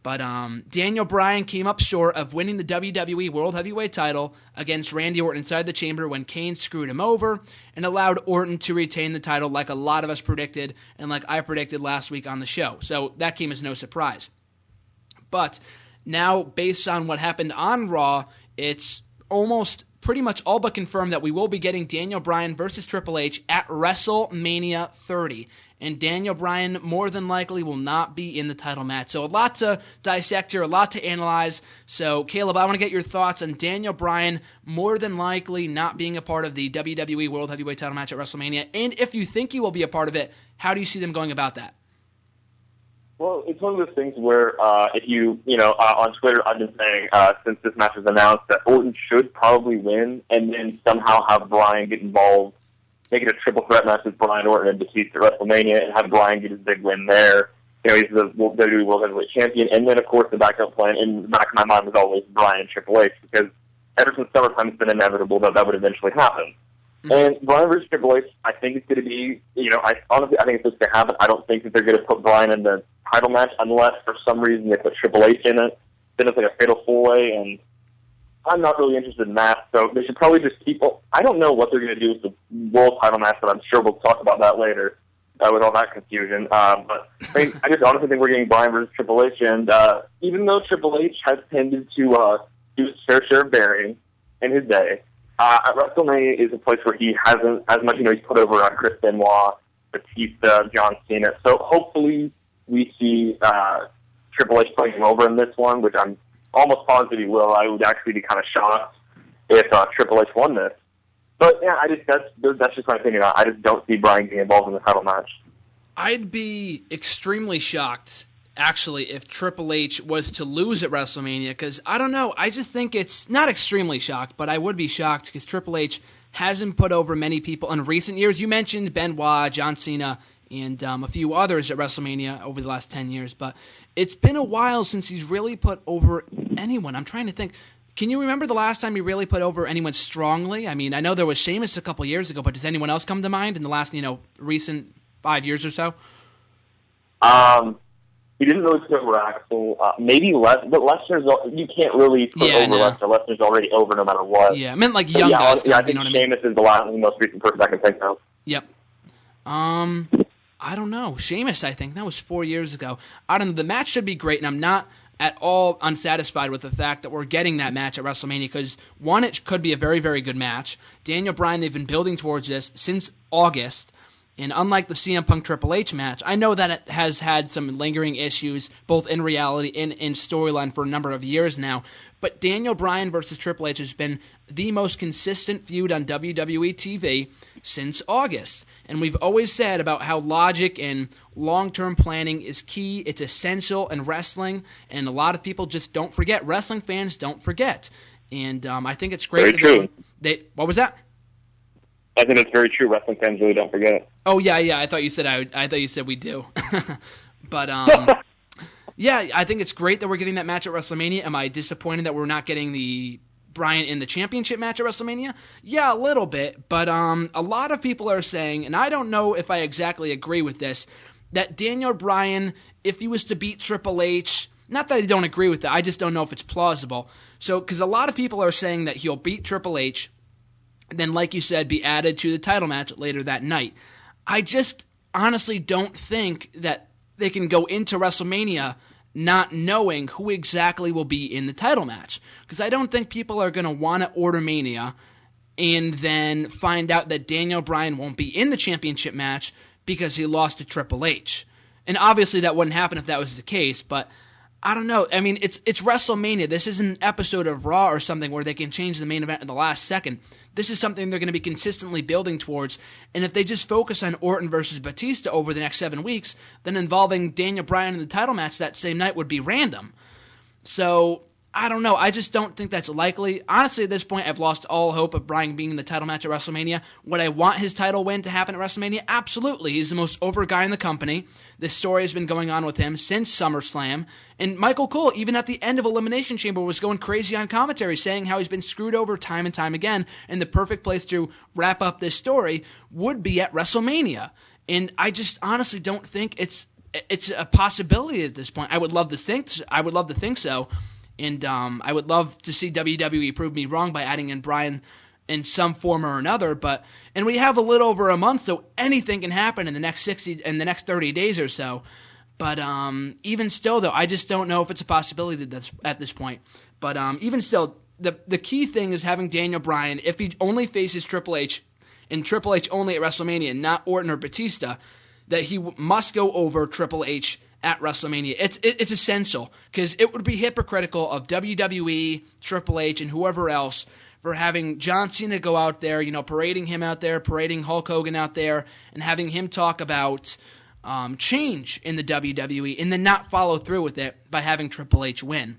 But Daniel Bryan came up short of winning the WWE World Heavyweight title against Randy Orton inside the chamber when Kane screwed him over and allowed Orton to retain the title like a lot of us predicted and like I predicted last week on the show. So that came as no surprise. But now, based on what happened on Raw, it's almost pretty much all but confirmed that we will be getting Daniel Bryan versus Triple H at WrestleMania 30. And Daniel Bryan more than likely will not be in the title match. So a lot to dissect here, a lot to analyze. So Caleb, I want to get your thoughts on Daniel Bryan more than likely not being a part of the WWE World Heavyweight title match at WrestleMania. And if you think he will be a part of it, how do you see them going about that? Well, it's one of those things where if on Twitter I've been saying since this match was announced that Orton should probably win and then somehow have Bryan get involved, make it a triple threat match with Bryan, Orton, and Batista at WrestleMania and have Bryan get his big win there. He's the WWE World Heavyweight Champion. And then, of course, the backup plan in the back of my mind was always Bryan and Triple H because ever since SummerSlam it's been inevitable that would eventually happen. Mm-hmm. And Bryan versus Triple H, I think it's going to be, I think it's supposed to happen. I don't think that they're going to put Bryan in the title match unless for some reason they put Triple H in it. Then it's like a fatal four-way, and I'm not really interested in that, so they should probably just keep... I don't know what they're going to do with the world title match, but I'm sure we'll talk about that later with all that confusion. But I just honestly think we're getting Bryan versus Triple H, and even though Triple H has tended to do his fair share of burying in his day, at WrestleMania is a place where he hasn't, as much, he's put over on Chris Benoit, Batista, John Cena, so hopefully we see Triple H playing him over in this one, which I'm almost positive he will. I would actually be kind of shocked if Triple H won this. But yeah, that's just my opinion. I just don't see Bryan being involved in the title match. I'd be extremely shocked, actually, if Triple H was to lose at WrestleMania, because I don't know. I just think it's not extremely shocked, but I would be shocked because Triple H hasn't put over many people in recent years. You mentioned Benoit, John Cena, and a few others at WrestleMania over the last 10 years, but it's been a while since he's really put over anyone. I'm trying to think. Can you remember the last time he really put over anyone strongly? I mean, I know there was Sheamus a couple years ago, but does anyone else come to mind in the last, recent 5 years or so? He didn't really put over Axel. Maybe Lesnar, but Lesnar's, you can't really put over Lesnar. Lesnar's already over no matter what. Yeah, I meant like young guys. I think Sheamus is the most recent person I can think of. Yep. I don't know. Sheamus, I think. That was 4 years ago. I don't know. The match should be great, and I'm not at all unsatisfied with the fact that we're getting that match at WrestleMania because, one, it could be a very, very good match. Daniel Bryan, they've been building towards this since August, and unlike the CM Punk Triple H match, I know that it has had some lingering issues, both in reality and in storyline for a number of years now, but Daniel Bryan versus Triple H has been the most consistent feud on WWE TV since August. And we've always said about how logic and long-term planning is key. It's essential in wrestling, and a lot of people just don't forget. Wrestling fans don't forget. And I think it's great. Very true. What was that? I think it's very true. Wrestling fans really don't forget it. Oh, yeah. I thought you said I thought you said we do. But yeah, I think it's great that we're getting that match at WrestleMania. Am I disappointed that we're not getting the Bryan in the championship match at WrestleMania? Yeah, a little bit, but a lot of people are saying, and I don't know if I exactly agree with this, that Daniel Bryan, if he was to beat Triple H, not that I don't agree with that, I just don't know if it's plausible. So, because a lot of people are saying that he'll beat Triple H, and then, like you said, be added to the title match later that night. I just honestly don't think that they can go into WrestleMania not knowing who exactly will be in the title match. Because I don't think people are going to want to order Mania and then find out that Daniel Bryan won't be in the championship match because he lost to Triple H. And obviously that wouldn't happen if that was the case, but I don't know. I mean, it's WrestleMania. This isn't an episode of Raw or something where they can change the main event in the last second. This is something they're going to be consistently building towards. And if they just focus on Orton versus Batista over the next 7 weeks, then involving Daniel Bryan in the title match that same night would be random. So, I don't know. I just don't think that's likely. Honestly, at this point, I've lost all hope of Bryan being in the title match at WrestleMania. Would I want his title win to happen at WrestleMania? Absolutely. He's the most over guy in the company. This story has been going on with him since SummerSlam. And Michael Cole, even at the end of Elimination Chamber, was going crazy on commentary, saying how he's been screwed over time and time again. And the perfect place to wrap up this story would be at WrestleMania. And I just honestly don't think it's it's a possibility at this point. I would love to think so, and I would love to see WWE prove me wrong by adding in Bryan in some form or another. And we have a little over a month, so anything can happen in the next 30 days or so. But even still, though, I just don't know if it's a possibility at this point. But even still, the key thing is having Daniel Bryan, if he only faces Triple H, and Triple H only at WrestleMania, not Orton or Batista, that he must go over Triple H at WrestleMania. It's essential, because it would be hypocritical of WWE, Triple H, and whoever else for having John Cena go out there, parading him out there, parading Hulk Hogan out there, and having him talk about change in the WWE, and then not follow through with it by having Triple H win.